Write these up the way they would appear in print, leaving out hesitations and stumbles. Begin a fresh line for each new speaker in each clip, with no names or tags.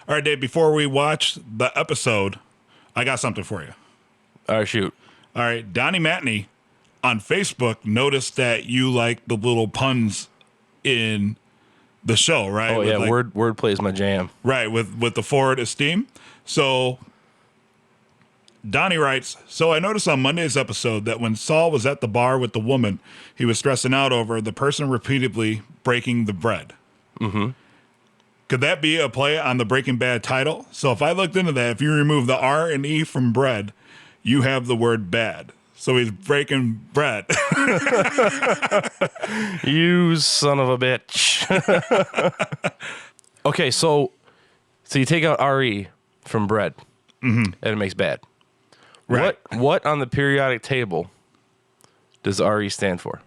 All right, Dave, before we watch the episode, I got something for you.
All right, shoot.
All right, Donnie Matney on Facebook noticed that you like the little puns in the show, right?
Oh, yeah, wordplay is my jam.
Right, with the forward esteem. So Donnie writes, so I noticed on Monday's episode that when Saul was at the bar with the woman, he was stressing out over the person repeatedly breaking the bread.
Mm-hmm.
Could that be a play on the Breaking Bad title? So if I looked into that, if you remove the R and E from bread, you have the word bad. So he's breaking bread.
You son of a bitch. Okay, so you take out RE from bread, and it makes bad.
Right.
What on the periodic table does RE stand for?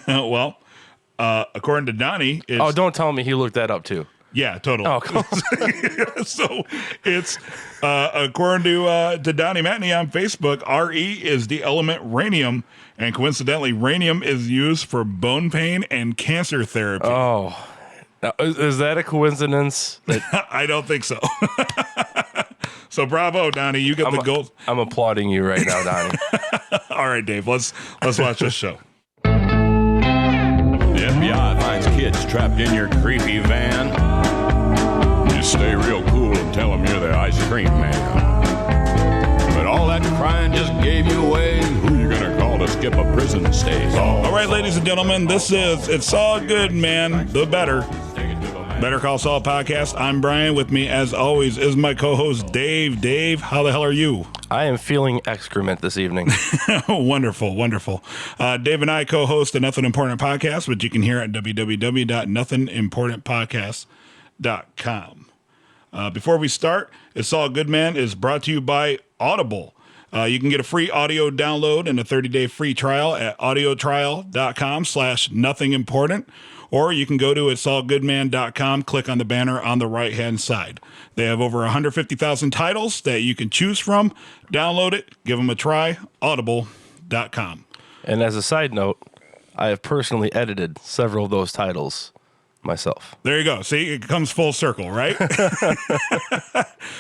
Well, according to Donnie, it's...
Oh, don't tell me he looked that up too.
Yeah, totally.
Oh, cool.
So it's, according to Donnie Matney on Facebook, RE is the element rhenium, and coincidentally, rhenium is used for bone pain and cancer therapy.
Oh, now, is that a coincidence?
I don't think so. So bravo, Donnie. You get the gold.
I'm applauding you right now, Donnie.
All right, Dave, let's watch this show.
The FBI finds kids trapped in your creepy van. You stay real cool and tell them you're the ice cream man. But all that crying just gave you away. Who you gonna call to skip a prison stay?
All right, ladies and gentlemen, this is It's All Good, Man, the Better Call Saul podcast. I'm Brian. With me, as always, is my co-host, Dave. Dave, how the hell are you?
I am feeling excrement this evening.
Wonderful, wonderful. Dave and I co-host a Nothing Important podcast, which you can hear at www.nothingimportantpodcast.com. Before we start, It's All Good, Man is brought to you by Audible. You can get a free audio download and a 30-day free trial at audiotrial.com/nothingimportant. Or you can go to itsallgoodman.com, click on the banner on the right-hand side. They have over 150,000 titles that you can choose from. Download it, give them a try, audible.com.
And as a side note, I have personally edited several of those titles myself.
There you go. See, it comes full circle, right?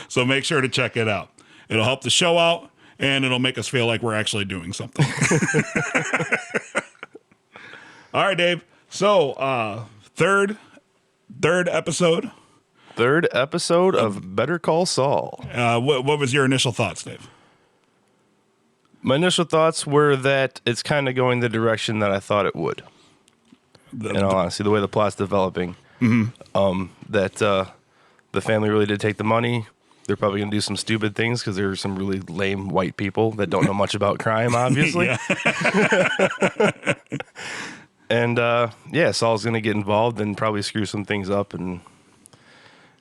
So make sure to check it out. It'll help the show out, and it'll make us feel like we're actually doing something. All right, Dave. So, third episode.
Third episode of Better Call Saul.
What was your initial thoughts, Dave?
My initial thoughts were that it's kind of going the direction that I thought it would. In all honesty, the way the plot's developing. Mm-hmm. That the family really did take the money. They're probably going to do some stupid things because there are some really lame white people that don't know much about crime, obviously. And, Saul's going to get involved and probably screw some things up, and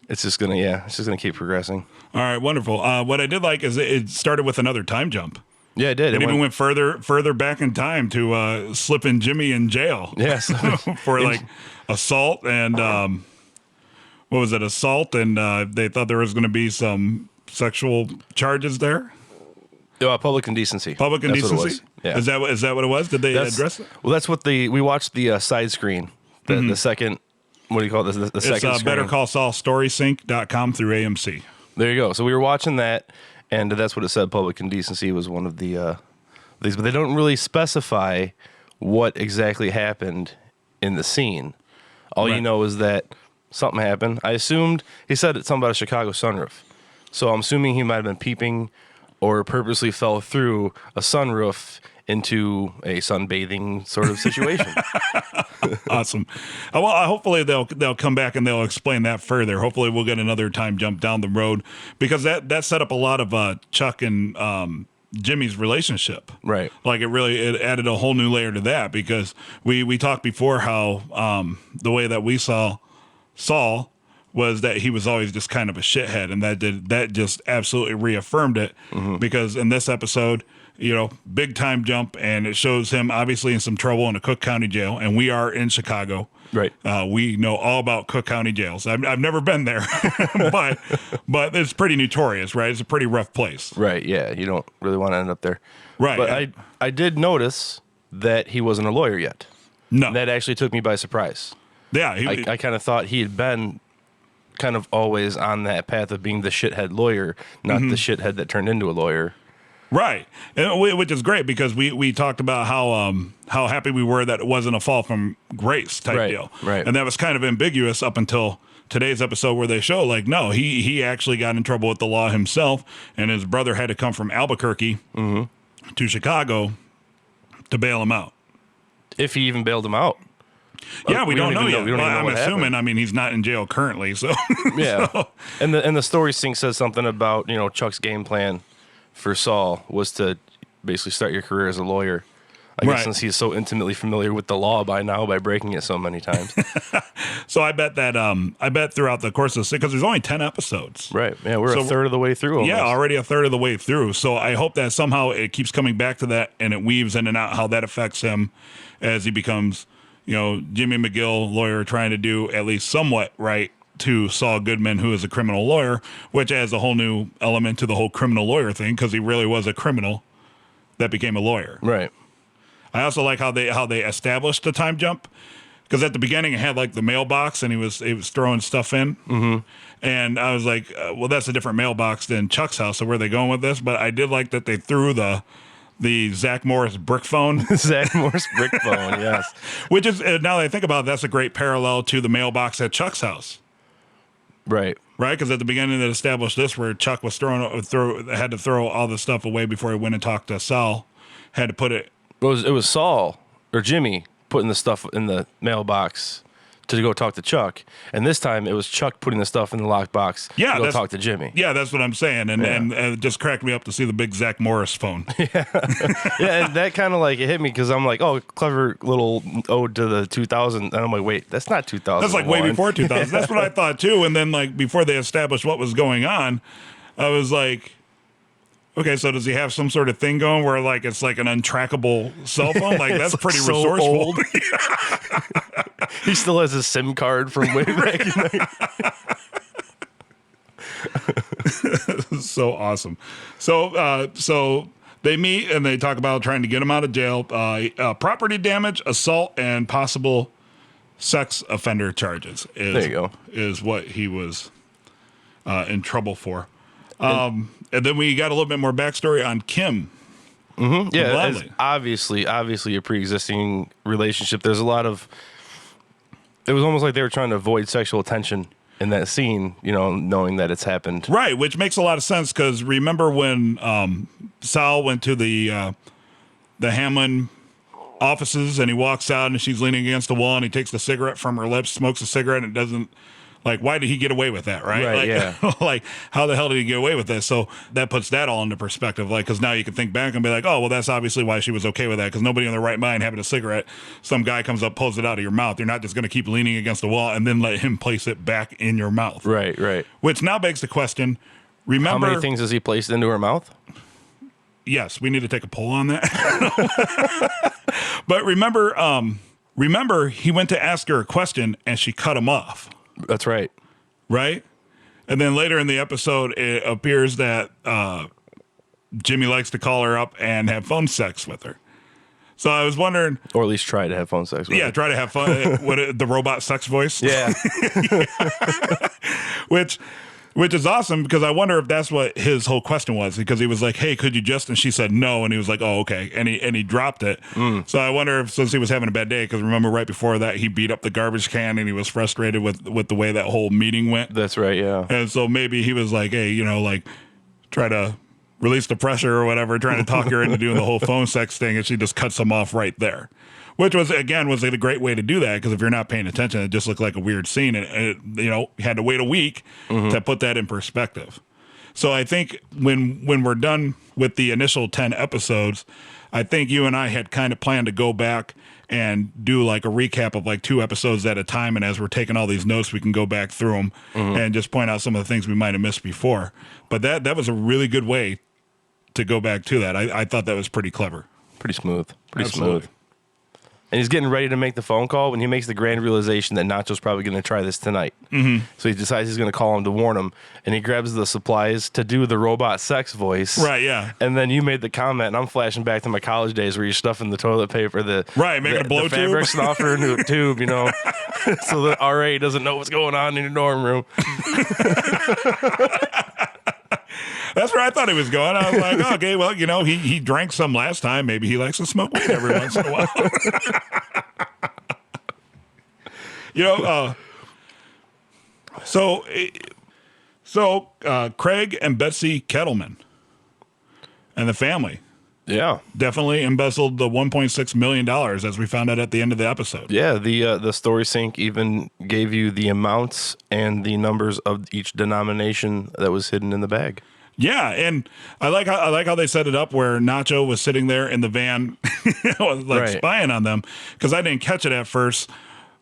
it's just going to keep progressing.
All right, wonderful. What I did like is it started with another time jump.
Yeah, it did.
It even went further back in time to slipping Jimmy in jail.
Yes.
For like assault and, what was it, assault, and they thought there was going to be some sexual charges there?
Public indecency.
Public indecency?
That's what it was. Yeah.
Is that what it was? Did they address it?
Well, that's what we watched the side screen, the second, what do you call it? The second
It's
screen.
Better Call Saul StorySync.com through AMC.
There you go. So we were watching that, and that's what it said. Public indecency was one of the these, but they don't really specify what exactly happened in the scene. All you know is that something happened. I assumed he said something about a Chicago sunroof, so I'm assuming he might have been peeping or purposely fell through a sunroof into a sunbathing sort of situation.
Awesome. Well, hopefully they'll come back and they'll explain that further. Hopefully we'll get another time jump down the road, because that set up a lot of Chuck and Jimmy's relationship.
Right.
Like it added a whole new layer to that, because we talked before how the way that we saw Saul was that he was always just kind of a shithead, and that just absolutely reaffirmed it, because in this episode, big time jump, and it shows him obviously in some trouble in a Cook County jail, and we are in Chicago.
Right.
We know all about Cook County jails. I've never been there, but it's pretty notorious, right? It's a pretty rough place.
Right. Yeah. You don't really want to end up there.
Right.
But I did notice that he wasn't a lawyer yet.
No.
That actually took me by surprise.
Yeah.
I kind of thought he had been kind of always on that path of being the shithead lawyer, not the shithead that turned into a lawyer.
Right, which is great because we talked about how happy we were that it wasn't a fall from grace type deal,
right.
And that was kind of ambiguous up until today's episode where they show like no, he actually got in trouble with the law himself, and his brother had to come from Albuquerque to Chicago to bail him out.
If he even bailed him out.
Yeah, we don't know yet.
We don't even know
I'm
what
assuming.
happened.
I mean, he's not in jail currently, so
Yeah.
So-
And the story sync says something about, Chuck's game plan for Saul was to basically start your career as a lawyer. I
Right.
guess since he's so intimately familiar with the law by now by breaking it so many times.
So I bet that throughout the course of because there's only 10 episodes.
Right. Yeah, we're a third of the way through almost.
Yeah, already a third of the way through. So I hope that somehow it keeps coming back to that and it weaves in and out how that affects him as he becomes, Jimmy McGill, lawyer, trying to do at least somewhat right to Saul Goodman, who is a criminal lawyer, which adds a whole new element to the whole criminal lawyer thing because he really was a criminal that became a lawyer.
Right.
I also like how they established the time jump because at the beginning it had like the mailbox and he was throwing stuff in, and I was like, well, that's a different mailbox than Chuck's house. So where are they going with this? But I did like that they threw the Zach Morris brick phone,
Zach Morris brick phone, yes.
which is now that I think about it, that's a great parallel to the mailbox at Chuck's house.
Right.
Right, because at the beginning they established this where Chuck was had to throw all the stuff away before he went and talked to Saul. Had to put it.
It was Saul or Jimmy putting the stuff in the mailbox to go talk to Chuck, and this time it was Chuck putting the stuff in the lockbox to go talk to Jimmy.
Yeah, that's what I'm saying, and it just cracked me up to see the big Zach Morris phone.
Yeah, and that kind of like it hit me because I'm like, oh, clever little ode to the 2000, and I'm like, wait, that's not 2000.
That's like way before 2000. That's what I thought too. And then like before they established what was going on, I was like, okay, so does he have some sort of thing going where like it's like an untrackable cell phone? Like that's pretty
so
resourceful.
old. He still has his SIM card from way back in the
So awesome. So they meet and they talk about trying to get him out of jail, property damage, assault, and possible sex offender charges.
There you go.
Is what he was in trouble for. And then we got a little bit more backstory on Kim.
Mm-hmm. Yeah,
it's
obviously a pre-existing relationship. There's a lot of. It was almost like they were trying to avoid sexual tension in that scene, knowing that it's happened.
Right, which makes a lot of sense because remember when Saul went to the Hamlin offices and he walks out and she's leaning against the wall and he takes the cigarette from her lips, smokes a cigarette, and it doesn't. Like, why did he get away with that, right?
Right,
like,
yeah.
Like, how the hell did he get away with this? So that puts that all into perspective, like, because now you can think back and be like, oh, well, that's obviously why she was okay with that, because nobody in their right mind having a cigarette, some guy comes up, pulls it out of your mouth. You're not just going to keep leaning against the wall and then let him place it back in your mouth.
Right.
Which now begs the question, remember...
How many things has he placed into her mouth?
Yes, we need to take a poll on that. But remember, he went to ask her a question and she cut him off.
That's right.
Right? And then later in the episode, it appears that Jimmy likes to call her up and have phone sex with her. So I was wondering...
Or at least try to have phone sex with her.
Yeah, try to have fun. The robot sex voice?
Yeah.
Which is awesome because I wonder if that's what his whole question was, because he was like, hey, could you just, and she said no, and he was like, oh, okay, and he dropped it. So I wonder if, since he was having a bad day, because remember right before that he beat up the garbage can and he was frustrated with the way that whole meeting went.
That's right, yeah.
And so maybe he was like, hey, like try to release the pressure or whatever, trying to talk her into doing the whole phone sex thing, and she just cuts him off right there. Which was a great way to do that, because if you're not paying attention, it just looked like a weird scene, and you had to wait a week to put that in perspective. So I think when we're done with the initial 10 episodes, I think you and I had kind of planned to go back and do like a recap of like 2 episodes at a time, and as we're taking all these notes, we can go back through them and just point out some of the things we might have missed before. But that was a really good way to go back to that. I thought that was pretty clever.
Pretty smooth.
Absolutely.
Smooth. and he's getting ready to make the phone call when he makes the grand realization that Nacho's probably going to try this tonight. Mm-hmm. So he decides he's going to call him to warn him, and he grabs the supplies to do the robot sex voice.
Right, yeah.
And then you made the comment, and I'm flashing back to my college days where you're stuffing the toilet paper,
making a blow
the
tube.
fabric snuffer into a tube, you know, so the RA doesn't know what's going on in your dorm room.
That's where I thought he was going. I was like, oh, okay, well, you know, he drank some last time. Maybe he likes to smoke weed every once in a while. You know, so Craig and Betsy Kettleman and the family
Yeah.
definitely embezzled the $1.6 million, as we found out at the end of the episode.
Yeah, the story sync even gave you the amounts and the numbers of each denomination that was hidden in the bag.
Yeah, and I like how they set it up where Nacho was sitting there in the van, spying on them, because I didn't catch it at first.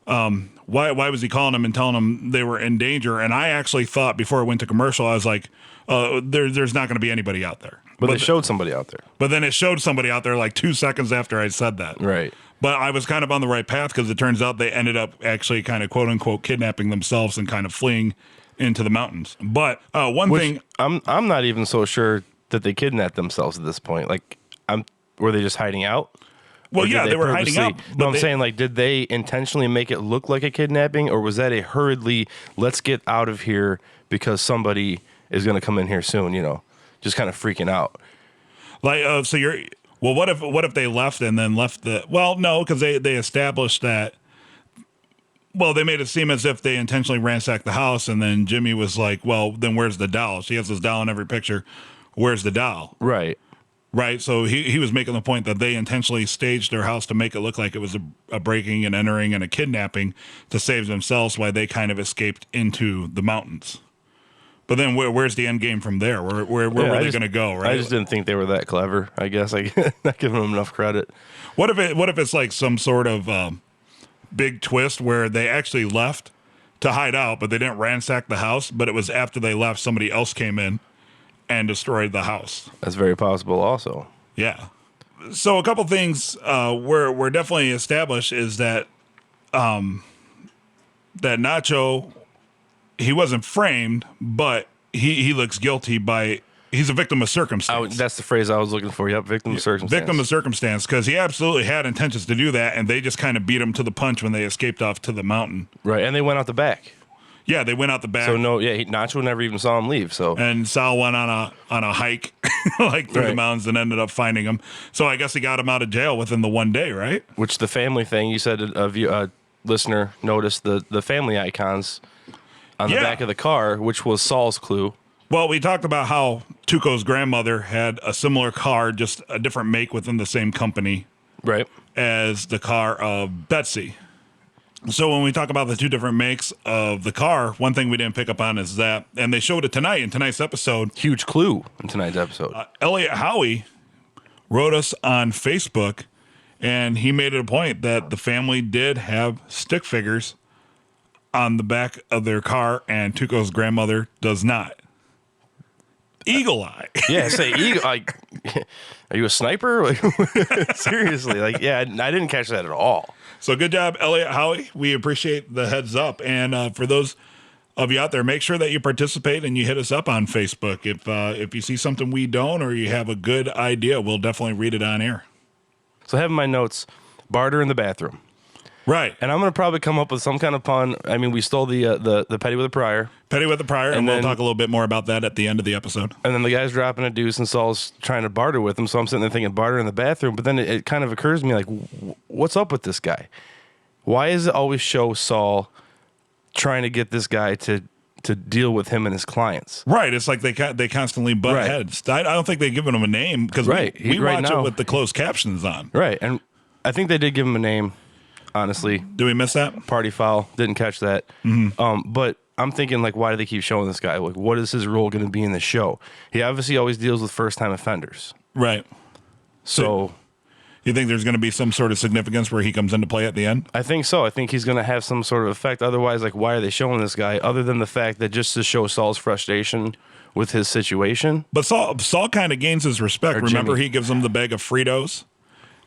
Why was he calling them and telling them they were in danger? And I actually thought before it went to commercial, I was like, there's not going to be anybody out there.
But they showed somebody out there.
But then it showed somebody out there like 2 seconds after I said that.
Right.
But I was kind of on the right path because it turns out they ended up actually kind of quote unquote kidnapping themselves and kind of fleeing into the mountains. But one thing
I'm not even so sure that they kidnapped themselves at this point. Like, were they just hiding out?
Well, yeah, they were hiding out.
No, I'm saying, like, did they intentionally make it look like a kidnapping, or was that a hurriedly, let's get out of here because somebody is going to come in here soon, you know, just kind of freaking out?
Like, so well, what if they left and then left well, no, because they established that, well, they made it seem as if they intentionally ransacked the house, and then Jimmy was like, well, then where's the doll? She has this doll in every picture. Where's the doll?
Right.
Right, so he was making the point that they intentionally staged their house to make it look like it was a breaking and entering and a kidnapping to save themselves while they kind of escaped into the mountains. But then where's the end game from there? Where were they going to go, right?
I just didn't think they were that clever, I guess. I not giving them enough credit.
What if it's like some sort of big twist where they actually left to hide out, but they didn't ransack the house, but it was after they left, somebody else came in and destroyed the house.
That's very possible also.
Yeah. So a couple things we're definitely established is that that Nacho, he wasn't framed, but he looks guilty he's a victim of circumstance.
That's the phrase I was looking for. Yep, victim of circumstance.
Victim of circumstance, because he absolutely had intentions to do that, and they just kind of beat him to the punch when they escaped off to the mountain.
Right, and they went out the back.
Yeah, they went out the back.
So Nacho never even saw him leave. So
and Saul went on a hike like through the mountains and ended up finding him. So I guess he got him out of jail within the one day, right?
Which the family thing you said a listener noticed the family icons on the back of the car, which was Saul's clue.
Well, we talked about how Tuco's grandmother had a similar car, just a different make within the same company,
right,
as the car of Betsy. So when we talk about the two different makes of the car, one thing we didn't pick up on is that, and they showed it in tonight's episode.
Huge clue in tonight's episode.
Elliot Howie wrote us on Facebook, and he made it a point that the family did have stick figures on the back of their car, and Tuco's grandmother does not. Eagle eye.
Yeah, say eagle. Like, are you a sniper? Like, seriously, like, yeah, I didn't catch that at all.
So good job, Elliot Howie. We appreciate the heads up. And for those of you out there, make sure that you participate and you hit us up on Facebook. If you see something we don't, or you have a good idea, we'll definitely read it on air.
So I have in my notes, barter in the bathroom.
Right.
And I'm going to probably come up with some kind of pun. I mean, we stole the petty with a prior.
Petty with a prior, and we'll talk a little bit more about that at the end of the episode.
And then the guy's dropping a deuce, and Saul's trying to barter with him. So I'm sitting there thinking barter in the bathroom. But then it kind of occurs to me, like, what's up with this guy? Why does it always show Saul trying to get this guy to deal with him and his clients?
Right. It's like they constantly butt heads. I don't think they've given him a name because we watch it with the closed captions on.
Right. And I think they did give him a name. Honestly,
do we miss that?
Party foul. Didn't catch that. Mm-hmm. But I'm thinking, like, why do they keep showing this guy? Like, what is his role going to be in the show? He obviously always deals with first-time offenders.
Right.
So
you think there's going to be some sort of significance where he comes into play at the end?
I think so. I think he's going to have some sort of effect. Otherwise, like, why are they showing this guy? Other than the fact that just to show Saul's frustration with his situation.
But Saul kind of gains his respect.
Or
Remember,
Jimmy.
he gives him the bag of Fritos.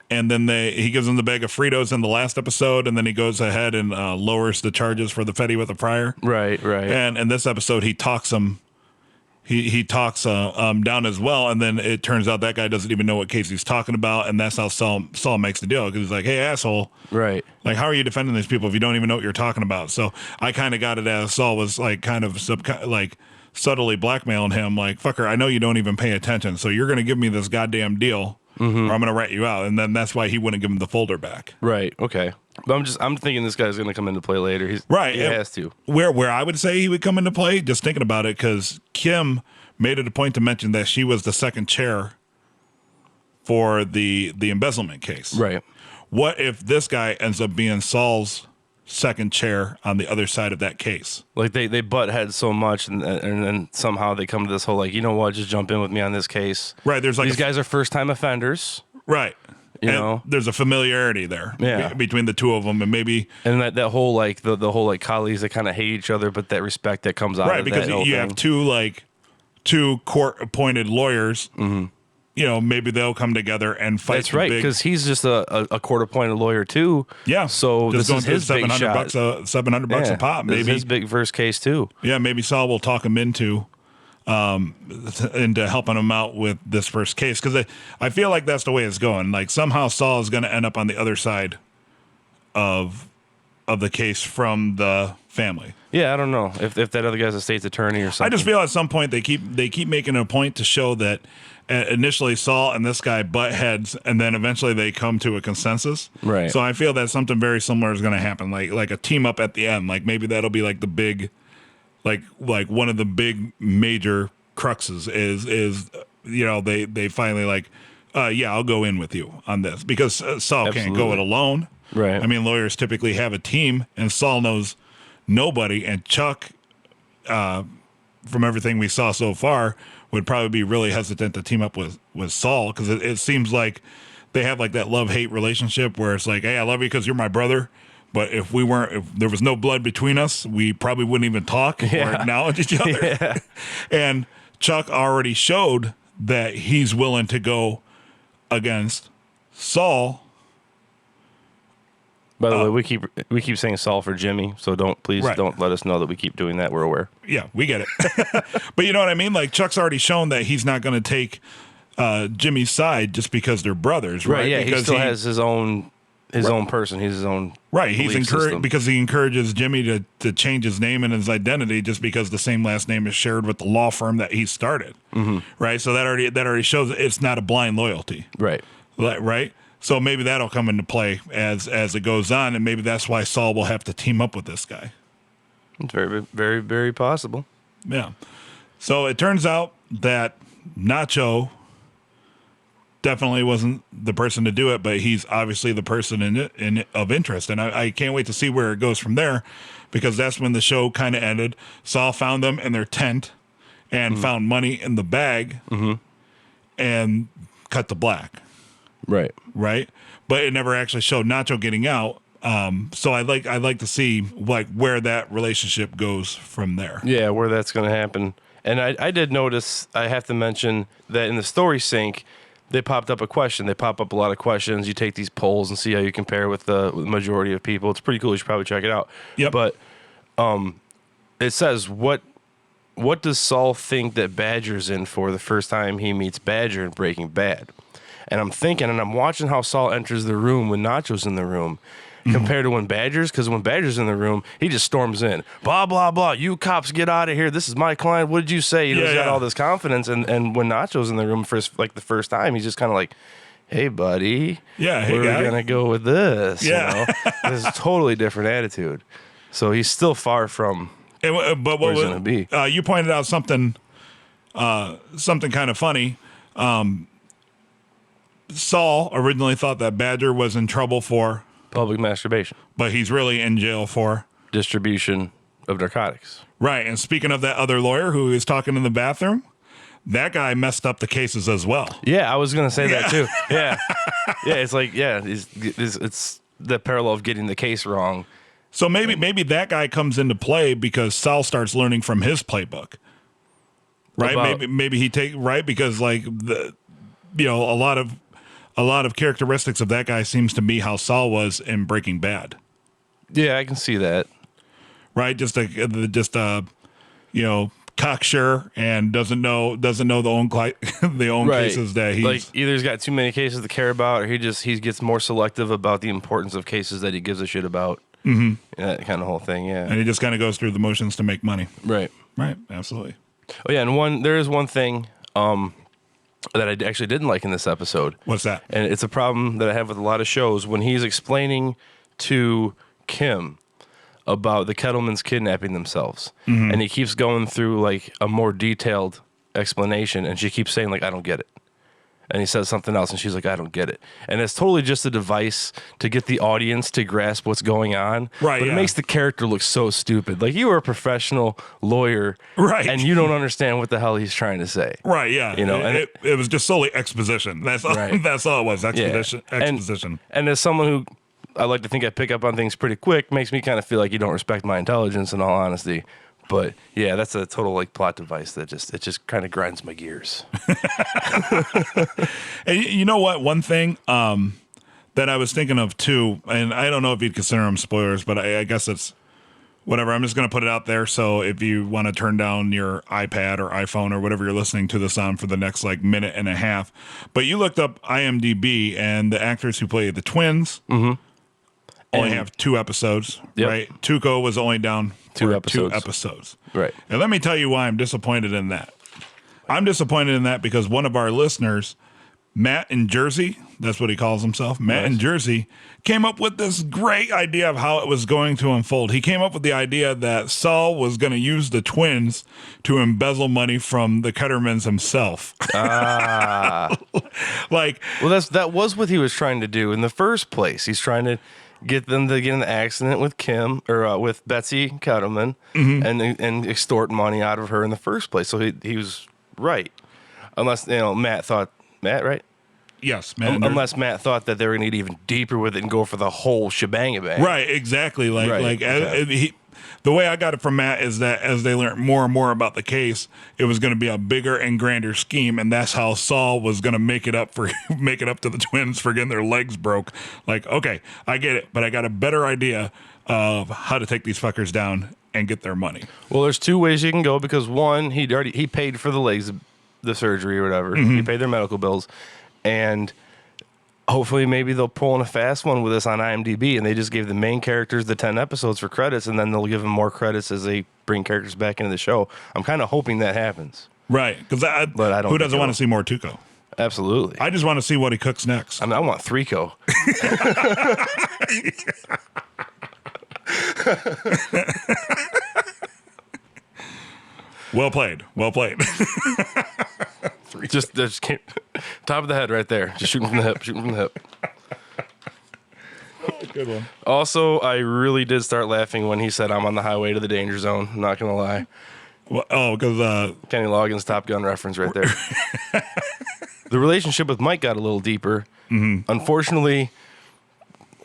And then he gives him the bag of Fritos in the last episode, and then he goes ahead and lowers the charges for the Fetty with the Friar.
Right.
And in this episode, he talks him. He talks down as well, and then it turns out that guy doesn't even know what case he's talking about, and that's how Saul makes the deal, because he's like, "Hey, asshole,
Right.
like, how are you defending these people if you don't even know what you're talking about?" So I kind of got it as Saul was like kind of subtly blackmailing him, like, "Fucker, I know you don't even pay attention, so you're gonna give me this goddamn deal, or I'm gonna rat you out," and then that's why he wouldn't give him the folder back.
Right. Okay. But I'm thinking this guy's going to come into play later. He has to.
Where I would say he would come into play, just thinking about it, because Kim made it a point to mention that she was the second chair for the embezzlement case.
Right.
What if this ends up being Saul's second chair on the other side of that case?
Like they butt heads so much, and then somehow they come to this whole, like, you know what, just jump in with me on this case.
Right. There's like
these guys are first time offenders.
Right.
You
and
know,
there's a familiarity there between the two of them, and maybe
that whole like the whole like colleagues that kind of hate each other, but that respect that comes out of
because
that
you have two court appointed lawyers. Mm-hmm. You know, maybe they'll come together and fight.
That's right, because he's just a court appointed lawyer too.
Yeah,
so
just
this is his big shot.
$700 a pop. Maybe
this is his big first case too.
Yeah, maybe Saul will talk him into helping him out with this first case, because I feel like that's the way it's going. Like, somehow Saul is going to end up on the other side of the case from the family.
Yeah, I don't know if that other guy's a state's attorney or something.
I just feel at some point they keep making a point to show that initially Saul and this guy butt heads, and then eventually they come to a consensus.
Right.
So I feel that something very similar is going to happen, like a team up at the end. Like, maybe that'll be like the big. Like one of the big major cruxes is you know, they finally like, yeah, I'll go in with you on this, because Saul can't go it alone.
Right.
I mean, lawyers typically have a team, and Saul knows nobody, and Chuck, from everything we saw so far, would probably be really hesitant to team up with Saul, because it seems like they have like that love-hate relationship where it's like, hey, I love you because you're my brother. But if there was no blood between us, we probably wouldn't even talk or acknowledge each other. Yeah. And Chuck already showed that he's willing to go against Saul.
By the way, we keep saying Saul for Jimmy, so don't let us know that we keep doing that. We're aware.
Yeah, we get it. But you know what I mean? Like, Chuck's already shown that he's not going to take Jimmy's side just because they're brothers, right?
Yeah,
because
he still has his own person. He's his own
He's encouraged because he encourages Jimmy to change his name and his identity just because the same last name is shared with the law firm that he started. Mm-hmm. Right. So that already shows it's not a blind loyalty.
Right.
Right. So maybe that'll come into play as it goes on, and maybe that's why Saul will have to team up with this guy.
It's very, very, very possible.
Yeah. So it turns out that Nacho definitely wasn't the person to do it, but he's obviously the person of interest, and I can't wait to see where it goes from there, because that's when the show kind of ended. Saul found them in their tent and found money in the bag, and cut to black. Right, but it never actually showed Nacho getting out. So I'd like to see like where that relationship goes from there.
Yeah, where that's going to happen. And I did notice, I have to mention that in the story sync, they popped up a question. They pop up a lot of questions. You take these polls and see how you compare with the majority of people. It's pretty cool. You should probably check it out.
Yep.
But it says, what does Saul think that Badger's in for the first time he meets Badger in Breaking Bad? And I'm thinking, and I'm watching how Saul enters the room when Nacho's in the room, compared to when because when Badger's in the room, he just storms in. Blah, blah, blah. You cops get out of here. This is my client. What did you say? He's got all this confidence. And when Nacho's in the room for the first time, he's just kind of like, hey, buddy.
Yeah,
hey, we're going to go with this.
Yeah.
You know? This is a totally different attitude. So he's still far from
but what
where he's going to be.
You pointed out something kind of funny. Saul originally thought that Badger was in trouble for
public masturbation,
but he's really in jail for
distribution of narcotics.
Right. And speaking of that other lawyer who was talking in the bathroom, that guy messed up the cases as well.
Yeah, I was going to say that too. Yeah. Yeah, it's like, it's the parallel of getting the case wrong.
So maybe that guy comes into play because Saul starts learning from his playbook. Right? Maybe he because like a lot of a lot of characteristics of that guy seems to be how Saul was in Breaking Bad.
Yeah, I can see that.
Right? Just cocksure and doesn't know the own cases that he's
like either he's got too many cases to care about, or he gets more selective about the importance of cases that he gives a shit about. Mm-hmm. That kind of whole thing, yeah.
And he just kind of goes through the motions to make money.
Right.
Right. Absolutely.
Oh yeah, and there is one thing that I actually didn't like in this episode.
What's that?
And it's a problem that I have with a lot of shows when he's explaining to Kim about the Kettlemans kidnapping themselves, and he keeps going through like a more detailed explanation, and she keeps saying like, I don't get it. And he says something else, and she's like, I don't get it. And it's totally just a device to get the audience to grasp what's going on.
Right.
But it makes the character look so stupid. Like, you are a professional lawyer.
Right.
And you don't understand what the hell he's trying to say.
Right, yeah.
You know, and
it was just solely exposition. That's all,
Right.
that's all it was, exposition.
Yeah.
Exposition.
And as someone who, I like to think I pick up on things pretty quick, makes me kind of feel like you don't respect my intelligence, in all honesty. But yeah, that's a total like plot device that just kind of grinds my gears.
And you know what? One thing that I was thinking of too, and I don't know if you'd consider them spoilers, but I guess it's whatever. I'm just going to put it out there. So if you want to turn down your iPad or iPhone or whatever you're listening to this on for the next like minute and a half, but you looked up IMDb and the actors who play the twins only have 2 episodes, right? Tuco was only down for 2 episodes.
Right.
And let me tell you why I'm disappointed in that. I'm disappointed in that because one of our listeners, Matt in Jersey, that's what he calls himself, Matt in Jersey, came up with this great idea of how it was going to unfold. He came up with the idea that Saul was going to use the twins to embezzle money from the Kettermans himself. Like,
well, that was what he was trying to do in the first place. He's trying to get them to get in the accident with Kim or with Betsy Kettleman and extort money out of her in the first place. So he was right, unless Matt, right?
Yes, Matt.
Unless Matt thought that they were going to get even deeper with it and go for the whole shebang.
Right, exactly. The way I got it from Matt is that as they learned more and more about the case, it was going to be a bigger and grander scheme, and that's how Saul was going to make it up to the twins for getting their legs broke. Like, okay, I get it, but I got a better idea of how to take these fuckers down and get their money.
Well, there's 2 ways you can go, because one, he paid for the legs, the surgery or whatever. He paid their medical bills, and hopefully maybe they'll pull in a fast one with us on IMDb, and they just gave the main characters the 10 episodes for credits, and then they'll give them more credits as they bring characters back into the show. I'm kind of hoping that happens.
Right, because
but I don't.
Who doesn't want to see more Tuco?
Absolutely.
I just want to see what he cooks next.
I want 3Co.
Well played. Well played.
just came, top of the head right there. Just shooting from the hip.
Good one.
Also, I really did start laughing when he said, "I'm on the highway to the danger zone." I'm not gonna lie.
Well, because
Kenny Loggins' Top Gun reference right there. The relationship with Mike got a little deeper. Unfortunately,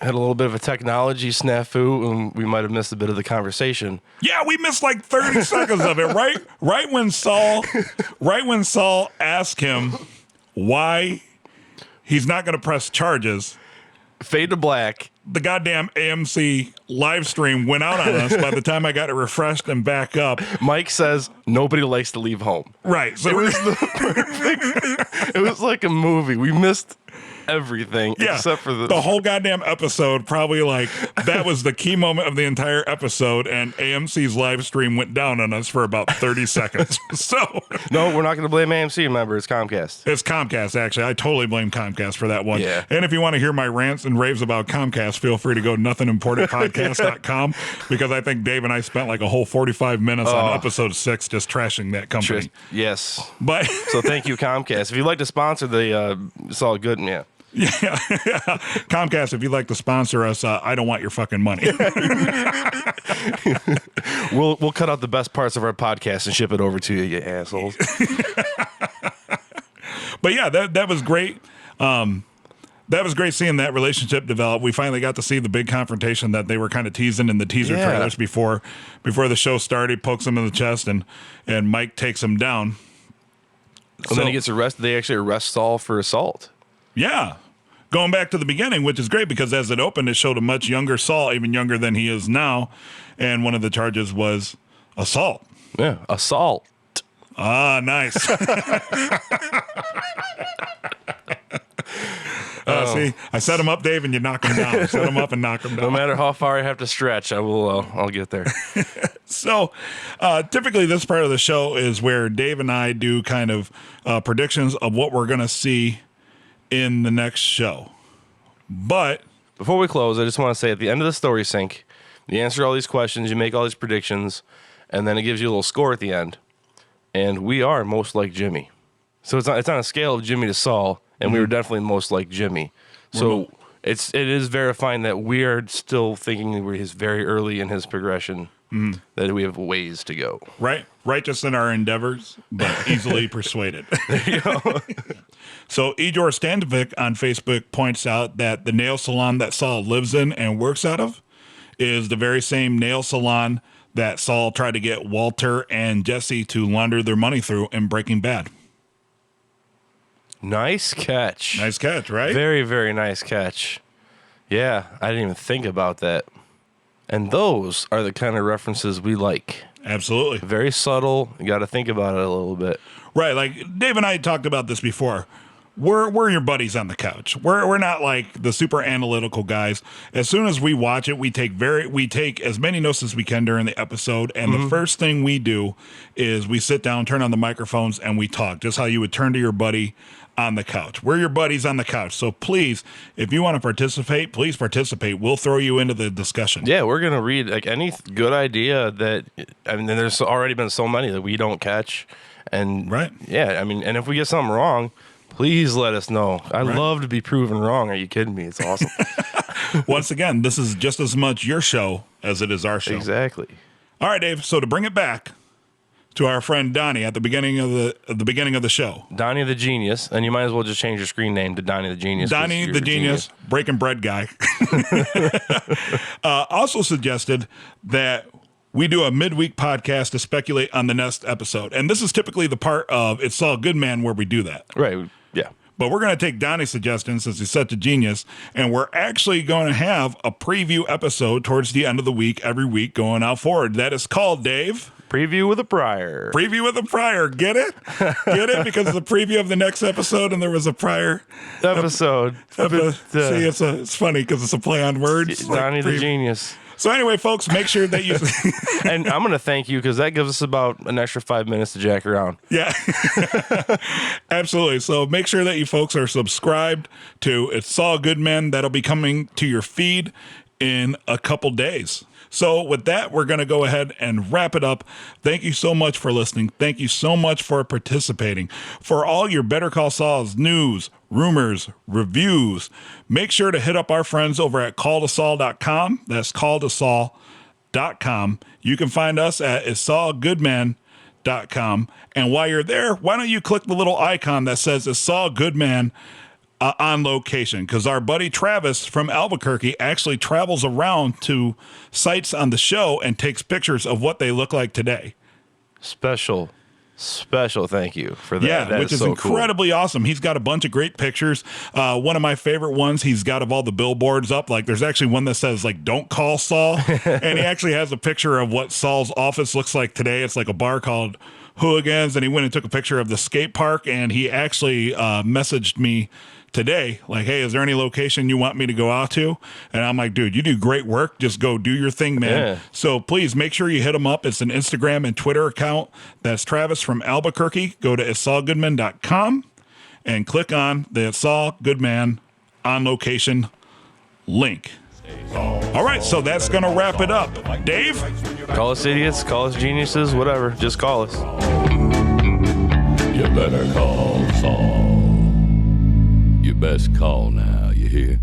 had a little bit of a technology snafu, and we might have missed a bit of the conversation.
Yeah, we missed like 30 seconds of it, right? Right when Saul asked him why he's not going to press charges.
Fade to black.
The goddamn AMC live stream went out on us by the time I got it refreshed and back up.
Mike says nobody likes to leave home.
Right. So
it was the perfect. It was like a movie. We missed everything except for
the whole goddamn episode. Probably like that was the key moment of the entire episode, and AMC's live stream went down on us for about 30 seconds. So
no, we're not going to blame AMC. Remember, it's Comcast.
It's Comcast, actually. I totally blame Comcast for that one.
Yeah.
And if you want to hear my rants and raves about Comcast, feel free to go to nothingimportantpodcast.com because I think Dave and I spent like a whole 45 minutes on episode 6 just trashing that company.
Yes.
But
so thank you, Comcast. If you'd like to sponsor it's all good. Yeah.
Yeah. Comcast, if you'd like to sponsor us, I don't want your fucking money.
We'll cut out the best parts of our podcast and ship it over to you, you assholes.
But yeah, that was great. That was great seeing that relationship develop. We finally got to see the big confrontation that they were kind of teasing in the teaser trailers before the show started. Pokes him in the chest, and Mike takes him down.
And then he gets arrested. They actually arrest Saul for assault.
Yeah. going back to the beginning, which is great because as it opened, it showed a much younger Saul, even younger than he is now. And one of the charges was assault.
Yeah, assault.
Ah, nice. See, I set him up, Dave, and you knock him down. Set him up and knock him down.
No matter how far I have to stretch, I'll get there.
So, typically, this part of the show is where Dave and I do kind of predictions of what we're going to see in the next show. But
before we close, I just want to say at the end of the story sync, you answer all these questions, you make all these predictions, and then it gives you a little score at the end. And we are most like Jimmy. So it's on a scale of Jimmy to Saul, and we were definitely most like Jimmy. So it is verifying that we are still thinking he's very early in his progression, that we have ways to go.
Right. Righteous in our endeavors, but easily persuaded.
There you go.
So Ejor Standovic on Facebook points out that the nail salon that Saul lives in and works out of is the very same nail salon that Saul tried to get Walter and Jesse to launder their money through in Breaking Bad.
Nice catch.
Nice catch, right?
Very, very nice catch. Yeah, I didn't even think about that. And those are the kind of references we like.
Absolutely.
Very subtle. You got to think about it a little bit.
Right. Like Dave and I talked about this before. We're your buddies on the couch. We're not like the super analytical guys. As soon as we watch it, we take as many notes as we can during the episode. And the first thing we do is we sit down, turn on the microphones, and we talk. Just how you would turn to your buddy on the couch. We're your buddies on the couch. So please, if you want to participate, please participate. We'll throw you into the discussion.
Yeah, we're going to read like any good idea that, I mean, there's already been so many that we don't catch. And
right.
Yeah, I mean, and if we get something wrong, please let us know. I love to be proven wrong. Are you kidding me? It's awesome.
Once again, this is just as much your show as it is our show.
Exactly.
All right, Dave. So to bring it back to our friend Donnie at the beginning of the show.
Donnie the Genius, and you might as well just change your screen name to Donnie the Genius.
Donnie the Genius, breaking bread guy. Also suggested that we do a midweek podcast to speculate on the next episode. And this is typically the part of It's Saul Goodman where we do that.
Right, yeah.
But we're going to take Donnie's suggestion since he's such a genius, and we're actually going to have a preview episode towards the end of the week, every week going out forward. That is called, Dave...
Preview with a prior.
Preview with a prior. Get it? Get it? Because it's a preview of the next episode and there was a prior
episode.
See, it's funny because it's a play on words.
Donnie the Genius.
So anyway, folks, make sure that you...
And I'm going to thank you because that gives us about an extra 5 minutes to jack around.
Yeah. Absolutely. So make sure that you folks are subscribed to It's Saul Goodman. That'll be coming to your feed in a couple days. So with that, we're going to go ahead and wrap it up. Thank you so much for listening. Thank you so much for participating. For all your Better Call Saul's news, rumors, reviews, make sure to hit up our friends over at calltosaul.com. That's calltosaul.com. You can find us at itsaulgoodman.com. And while you're there, why don't you click the little icon that says It's Saul Goodman on location, because our buddy Travis from Albuquerque actually travels around to sites on the show and takes pictures of what they look like today.
Special thank you for that.
Yeah, which is so incredibly awesome. He's got a bunch of great pictures. One of my favorite ones he's got of all the billboards up. Like there's actually one that says like "Don't call Saul," and he actually has a picture of what Saul's office looks like today. It's like a bar called Hooligans, and he went and took a picture of the skate park, and he actually messaged me today, like, hey, is there any location you want me to go out to? And I'm like, dude, you do great work. Just go do your thing, man.
Yeah.
So please make sure you hit him up. It's an Instagram and Twitter account. That's Travis from Albuquerque. Go to itsaulgoodman.com and click on the It's Saul Goodman on location link. All right, so that's going to wrap it up. Dave?
Call us idiots, call us geniuses, whatever. Just call us.
You better call Saul. You best call now, you hear?